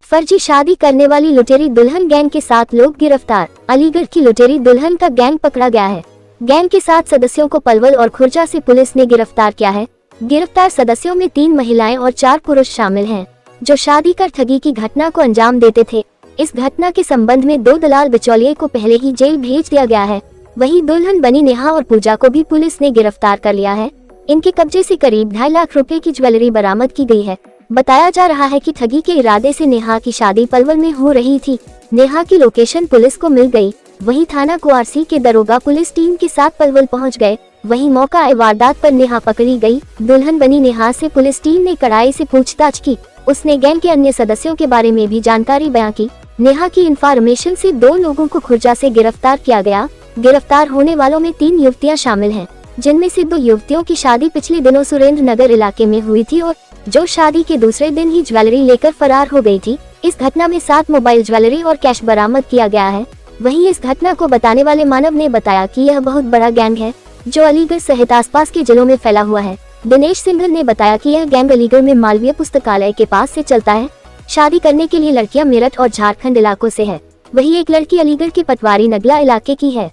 फर्जी शादी करने वाली लुटेरी दुल्हन गैंग के 7 लोग गिरफ्तार। अलीगढ़ की लुटेरी दुल्हन का गैंग पकड़ा गया है। गैंग के 7 सदस्यों को पलवल और खुर्जा से पुलिस ने गिरफ्तार किया है। गिरफ्तार सदस्यों में 3 महिलाएं और 4 पुरुष शामिल हैं, जो शादी कर ठगी की घटना को अंजाम देते थे। इस घटना के संबंध में 2 दलाल बिचौलिए को पहले ही जेल भेज दिया गया है। वहीं दुल्हन बनी नेहा और पूजा को भी पुलिस ने गिरफ्तार कर लिया है। इनके कब्जे से करीब 2.5 लाख रुपए की ज्वेलरी बरामद की गई है। बताया जा रहा है कि ठगी के इरादे से नेहा की शादी पलवल में हो रही थी। नेहा की लोकेशन पुलिस को मिल गई। वहीं थाना कुआरसी के दरोगा पुलिस टीम के साथ पलवल पहुंच गए। वहीं मौका वारदात पर नेहा पकड़ी गई। दुल्हन बनी नेहा से पुलिस टीम ने कड़ाई से पूछताछ की। उसने गैंग के अन्य सदस्यों के बारे में भी जानकारी बयां की। नेहा की इन्फॉर्मेशन से 2 लोगों को खुर्जा से गिरफ्तार किया गया। गिरफ्तार होने वालों में 3 युवतियां शामिल हैं, जिनमें से 2 युवतियों की शादी पिछले दिनों सुरेंद्र नगर इलाके में हुई थी और जो शादी के दूसरे दिन ही ज्वेलरी लेकर फरार हो गई थी। इस घटना में 7 मोबाइल ज्वेलरी और कैश बरामद किया गया है। वहीं इस घटना को बताने वाले मानव ने बताया कि यह बहुत बड़ा गैंग है, जो अलीगढ़ सहित आसपास के जिलों में फैला हुआ है। दिनेश सिंघल ने बताया कि यह गैंग अलीगढ़ में मालवीय पुस्तकालय के पास से चलता है। शादी करने के लिए लड़कियां मेरठ और झारखंड इलाकों से है। वहीं एक लड़की अलीगढ़ के पटवारी नगला इलाके की है।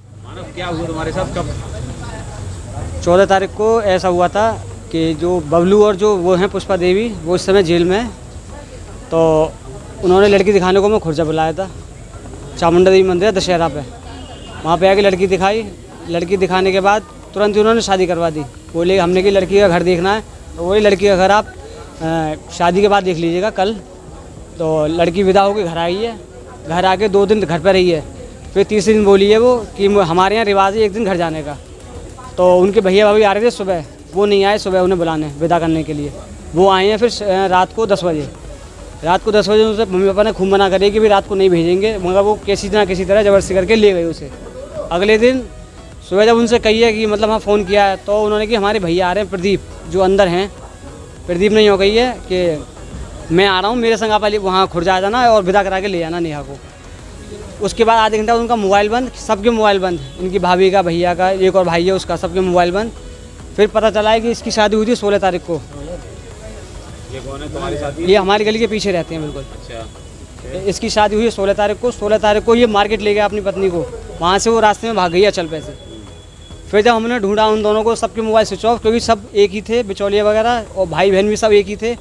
क्या हुआ तुम्हारे साथ? कब? 14 तारीख को ऐसा हुआ था कि जो बबलू और जो वो हैं पुष्पा देवी, वो इस समय जेल में है। तो उन्होंने लड़की दिखाने को मैं खुर्जा बुलाया था। चामुंडा देवी मंदिर है दशहरा पे, वहाँ पे आके लड़की दिखाई। लड़की दिखाने के बाद तुरंत ही उन्होंने शादी करवा दी। बोले हमने कि लड़की का घर देखना है, तो वही लड़की का घर आप शादी के बाद देख लीजिएगा कल। तो लड़की विदा होकर घर आई है। घर आके 2 दिन घर पर रही है। फिर तीसरे दिन बोली है वो कि हमारे यहाँ रिवाज है 1 दिन घर जाने का। तो उनके भैया भाभी आ रहे थे सुबह, वो नहीं आए सुबह उन्हें बुलाने विदा करने के लिए। वो आए हैं फिर रात को 10 बजे। रात को 10 बजे उनसे मम्मी पापा ने खूब मना करी कि भी रात को नहीं भेजेंगे, मगर वो किसी तरह ज़बरदस्ती करके ले गए उसे। अगले दिन सुबह जब उनसे कही है कि मतलब हाँ फ़ोन किया है, तो उन्होंने कि हमारे भैया आ रहे हैं प्रदीप, जो अंदर हैं। प्रदीप ने यूँ कही है कि मैं आ रहा हूँ, मेरे संग आप वहाँ खुर्जा आ जाना और विदा करा के ले जाना नेहा को। उसके बाद आधे घंटा उनका मोबाइल बंद, सबके मोबाइल बंद, इनकी भाभी का, भैया का, एक और भाई है उसका, सबके मोबाइल बंद। फिर पता चला है कि इसकी शादी हुई थी 16 तारीख को। ये कौन है तुम्हारी शादी? ये हमारी गली के पीछे रहते हैं बिल्कुल। अच्छा। इसकी शादी हुई है 16 तारीख को। 16 तारीख को ये मार्केट ले गया अपनी पत्नी को, वहाँ से वो रास्ते में भाग गई अचल पैसे। फिर जब हमने ढूंढा उन दोनों को, सबके मोबाइल स्विच ऑफ, क्योंकि सब एक ही थे, बिचौलिया वगैरह और भाई बहन भी सब एक ही थे।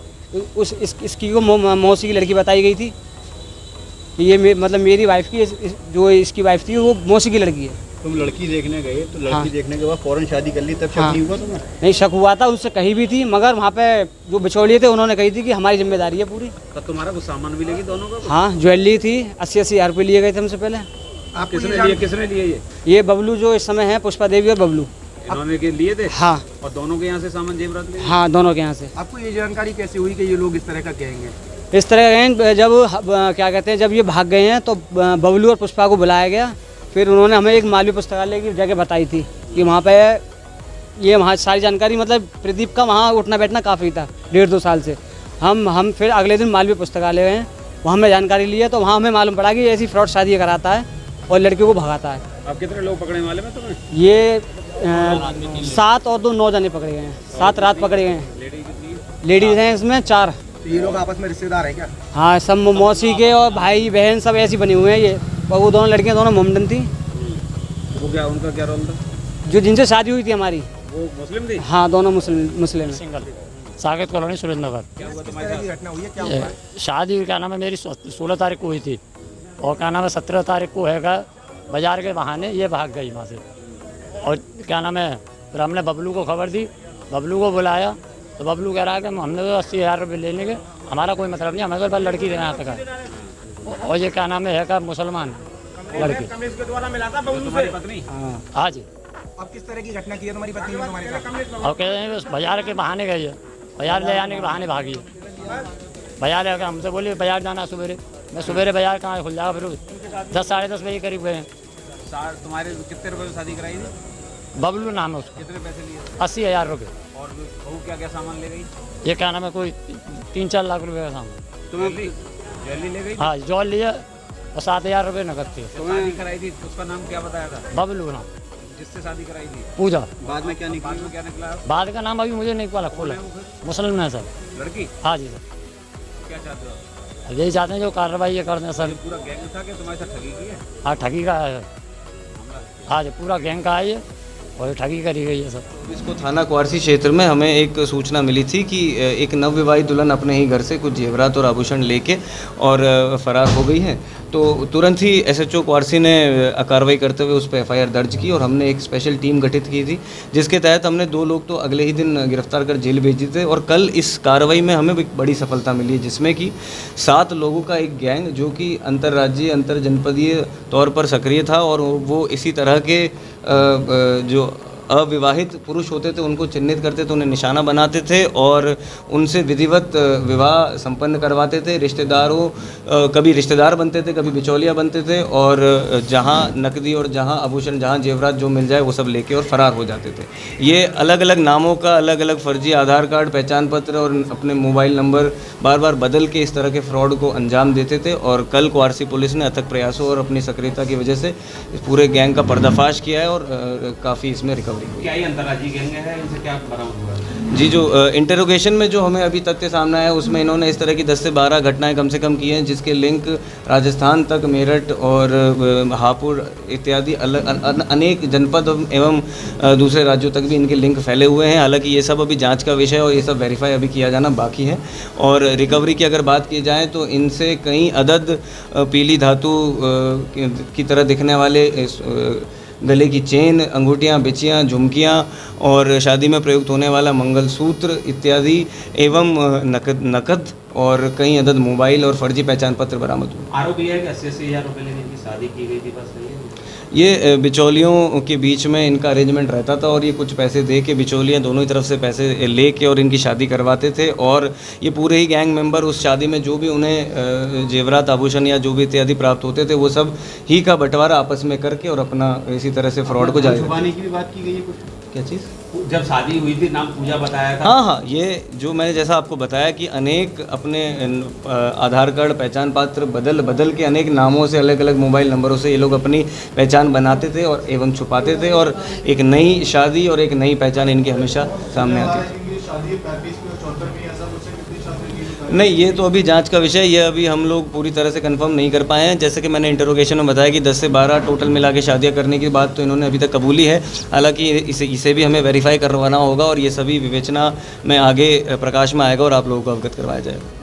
इसकी को मौसी की लड़की बताई गई थी कि ये मतलब मेरी वाइफ की, जो इसकी वाइफ थी वो मौसी की लड़की है। तुम लड़की देखने गए, तो लड़की हाँ। देखने के बाद फौरन शादी कर ली, तब शक नहीं हुआ तुम्हें? नहीं, शक हुआ था, उससे कही भी थी, मगर वहाँ पे जो बिचौलिए थे उन्होंने कही थी कि हमारी जिम्मेदारी है पूरी। तो तुम्हारा कुछ सामान भी लेगी दोनों का? हाँ, ज्वेलरी थी, 80-80 हज़ार रुपये लिए गए थे हमसे पहले। आप किसने लिए ये बबलू जो इस समय है, पुष्पा देवी और बबलू, इन्होंने के लिए थे? हाँ। और दोनों के यहाँ से सामान जेवरात ले? हाँ, दोनों के यहाँ से। आपको ये जानकारी कैसे हुई कि ये लोग इस तरह का कहेंगे? इस तरह गए जब क्या कहते हैं, जब ये भाग गए हैं तो बबलू और पुष्पा को बुलाया गया। फिर उन्होंने हमें एक मालवीय पुस्तकालय की जगह बताई थी कि वहाँ पे ये वहाँ सारी जानकारी, मतलब प्रदीप का वहाँ उठना बैठना काफ़ी था 1.5-2 साल से। हम फिर अगले दिन मालवीय पुस्तकालय गए, वहाँ हमने जानकारी ली है। तो वहाँ हमें मालूम पड़ा कि ऐसी फ्रॉड शादी कराता है और लड़कियों को भगाता है। अब कितने लोग पकड़ने वाले में तुम्हें? ये 7 और 2 9 जने पकड़े गए हैं। 7 रात पकड़े गए हैं। लेडीज़ हैं इसमें 4। तो ये लोग आपस में रिश्तेदार हैं क्या? हाँ, सब मौसी के और भाई बहन सब ऐसी बनी हुए हैं ये। और वो दोनों लड़कियां दोनों मोमडन थी। वो क्या, उनका क्या रोल था? जो जिनसे शादी हुई थी हमारी, वो मुस्लिम थी? हाँ, दोनों मुस्लिम हैं। सिंगल साकेत कॉलोनी सुरेंद्र नगर। क्या हुआ तुम्हारे तरह की साथ? घटना हुई है, क्या हुआ है? शादी क्या नाम है मेरी 16 तारीख को हुई थी, और क्या नाम है 17 तारीख को हैगा बाजार के बहाने ये भाग गई वहाँ से। और क्या नाम है, फिर हमने बबलू को खबर दी, बबलू को बुलाया, तो बबलू कह रहा है कि हमने तो 80,000 रुपये लेने के, हमारा कोई मतलब नहीं, हमें तो बस लड़की देना आता है। और ये क्या नाम है का मुसलमान लड़की। तुम्हारी पत्नी? हाँ जी। अब किस तरह की घटना की है तुम्हारी पत्नी ने तुम्हारे साथ? और कह रहे हैं बाजार के बहाने गई है, बाजार ले जाने के बहाने भागी है। बाजार है, हमसे बोली बाजार जाना सवेरे, मैं सवेरे बाजार कहाँ खुल जाएगा, फिर 10-10:30 बजे करीब गए हैं। तुम्हारे कितने रुपए में शादी कराई थी? बबलू नाम है उसका। कितने पैसे लिए? 80,000 रुपये। और बहू क्या क्या सामान ले गई? ये क्या नाम है, कोई 3-4 लाख रुपए का सामान। तुम्हें ज्वेलरी ले गई? हाँ, जॉल लिया और 7,000 रुपये नकद थे। शादी कराई थी, उसका नाम क्या बताया था? बबलू नाम, जिससे शादी कराई थी? पूजा। बाद में क्या निकला? बाद का नाम अभी मुझे नहीं पता, खोला मुसलमान है सर। लड़की? हाँ जी सर। क्या चाहते हो? अब यही चाहते हैं जो कार्रवाई ये कर दें सर। पूरा गैंग था कि तुम्हारे साथ ठगी की है? हाँ ठगी का है, आज पूरा गैंग का है ये, और ये ठगी करी गई है सर। इसको थाना क्वारसी क्षेत्र में हमें एक सूचना मिली थी कि एक नवविवाहित दुल्हन अपने ही घर से कुछ जेवरात और आभूषण लेके और फरार हो गई है। तो तुरंत ही एसएचओ क्वारसी ने कार्रवाई करते हुए उस पर एफआईआर दर्ज की और हमने एक स्पेशल टीम गठित की थी, जिसके तहत हमने 2 लोग तो अगले ही दिन गिरफ्तार कर जेल भेज दिए थे। और कल इस कार्रवाई में हमें एक बड़ी सफलता मिली है, जिसमें कि 7 लोगों का एक गैंग जो कि अंतर्राज्यीय अंतरजनपदीय तौर पर सक्रिय था और वो इसी तरह के जो अविवाहित पुरुष होते थे उनको चिन्हित करते थे, उन्हें निशाना बनाते थे और उनसे विधिवत विवाह संपन्न करवाते थे। रिश्तेदारों कभी रिश्तेदार बनते थे, कभी बिचौलिया बनते थे और जहां नकदी और जहां आभूषण, जहां जेवरात जो मिल जाए वो सब लेके और फरार हो जाते थे। ये अलग अलग नामों का अलग अलग फर्जी आधार कार्ड, पहचान पत्र और अपने मोबाइल नंबर बार बार बदल के इस तरह के फ्रॉड को अंजाम देते थे। और कल क्वारसी पुलिस ने अथक प्रयासों और अपनी सक्रियता की वजह से इस पूरे गैंग का पर्दाफाश किया है और काफ़ी इसमें रिकवरी। क्या ये अंतर्राज्यीय गैंग है? इनसे क्या बरामद हुआ है? जी, जो इंटरोगेशन में जो हमें अभी तथ्य सामने आया उसमें इन्होंने इस तरह की 10 से 12 घटनाएं कम से कम की हैं, जिसके लिंक राजस्थान तक, मेरठ और हापुड़ इत्यादि अनेक जनपद एवं दूसरे राज्यों तक भी इनके लिंक फैले हुए हैं। हालांकि ये सब अभी जांच का विषय है और ये सब वेरीफाई अभी किया जाना बाकी है। और रिकवरी की अगर बात की जाए तो इनसे कई अदद पीली धातु की तरह दिखने वाले गले की चेन, अंगूठियाँ, बिछियाँ, झुमकियाँ और शादी में प्रयुक्त होने वाला मंगलसूत्र इत्यादि एवं नकद और कई अदद मोबाइल और फर्जी पहचान पत्र बरामद हुए। आरोप यह है कि 80-80 हज़ार रुपये लेने की शादी की गई थी, बस नहीं है? ये बिचौलियों के बीच में इनका अरेंजमेंट रहता था और ये कुछ पैसे दे के बिचौलियाँ दोनों ही तरफ से पैसे ले के और इनकी शादी करवाते थे। और ये पूरे ही गैंग मेंबर उस शादी में जो भी उन्हें जेवरात, आभूषण या जो भी इत्यादि प्राप्त होते थे वो सब ही का बंटवारा आपस में करके और अपना इसी तरह से फ्रॉड को जारी छुपाने की भी बात की गई है कुछ? क्या चीज़? जब शादी हुई थी नाम पूजा बताया था। हाँ, ये जो मैंने जैसा आपको बताया कि अनेक अपने आधार कार्ड, पहचान पत्र बदल के अनेक नामों से, अलग अलग मोबाइल नंबरों से ये लोग अपनी पहचान बनाते थे और एवं छुपाते थे और एक नई शादी और एक नई पहचान इनकी हमेशा सामने आती थी। नहीं, ये तो अभी जांच का विषय, ये अभी हम लोग पूरी तरह से कंफर्म नहीं कर पाए हैं। जैसे कि मैंने इंटरोगेशन में बताया कि 10 से 12 टोटल मिला के शादियाँ करने की बात तो इन्होंने अभी तक कबूली है। हालांकि इसे भी हमें वेरीफाई करवाना होगा और ये सभी विवेचना में आगे प्रकाश में आएगा और आप लोगों को अवगत करवाया जाएगा।